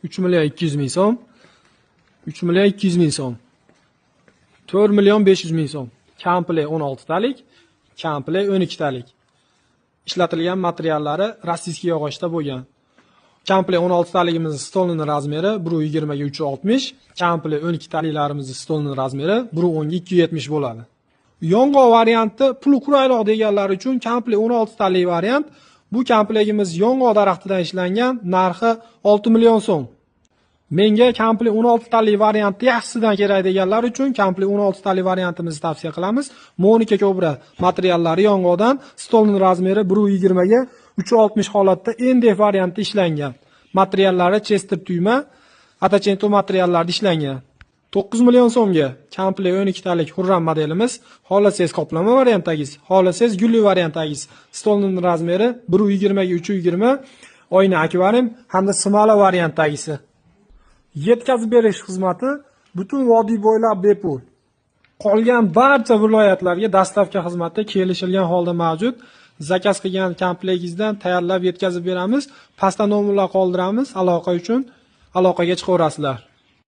3 million 200 ming so'm, 3 million 200 ming so'm, 4 million 500 ming so'm. Komplekt 16 talik, komplekt 12 talik. Ishlatilgan materiallari rossiyskiy yog'ochda bo'lgan. Komplekt 16 taligimizning stolining razmeri 1.20 ga 3.60, komplekt 12 taliklarimizni stolining razmeri 1.10 ga 2.70 bo'ladi. Yong'oq varianti puli qulayroq deganlar uchun komplekt 16 talik variant. Bu komplektimiz yong'oq daraxtidan ishlangan, narxi 6 million so'm. Menga komplekt 16 talik varianti yaxshisidan kerak deganlar uchun komplekt 16 talik variantimizni tavsiya qilamiz. Monika Cobra materiallari yong'oqdan, stolning razmeri 1.20 ga 3.60 holatda NDF variantda ishlangan. Materiallari Chester tuyma, Atachento materiallarda ishlangan. 9 million so'mga komplekt 12 talik Hurram modelimiz, holatsiz qoplama variantdagisi, holatsiz gulli variantdagisi. Stolning razmeri 1.20 ga 3.20, oyna akvarium hamda smala variantdagisi. Yetkazib berish xizmati butun vodiy bo'ylab bepul. Qolgan barcha viloyatlarga dastavka xizmati kelishilgan holda mavjud. Zakaz qilgan komplektingizdan tayyorlab yetkazib beramiz. Pastda nomerlar qoldiramiz. Aloqa uchun aloqaga chiqaverasizlar.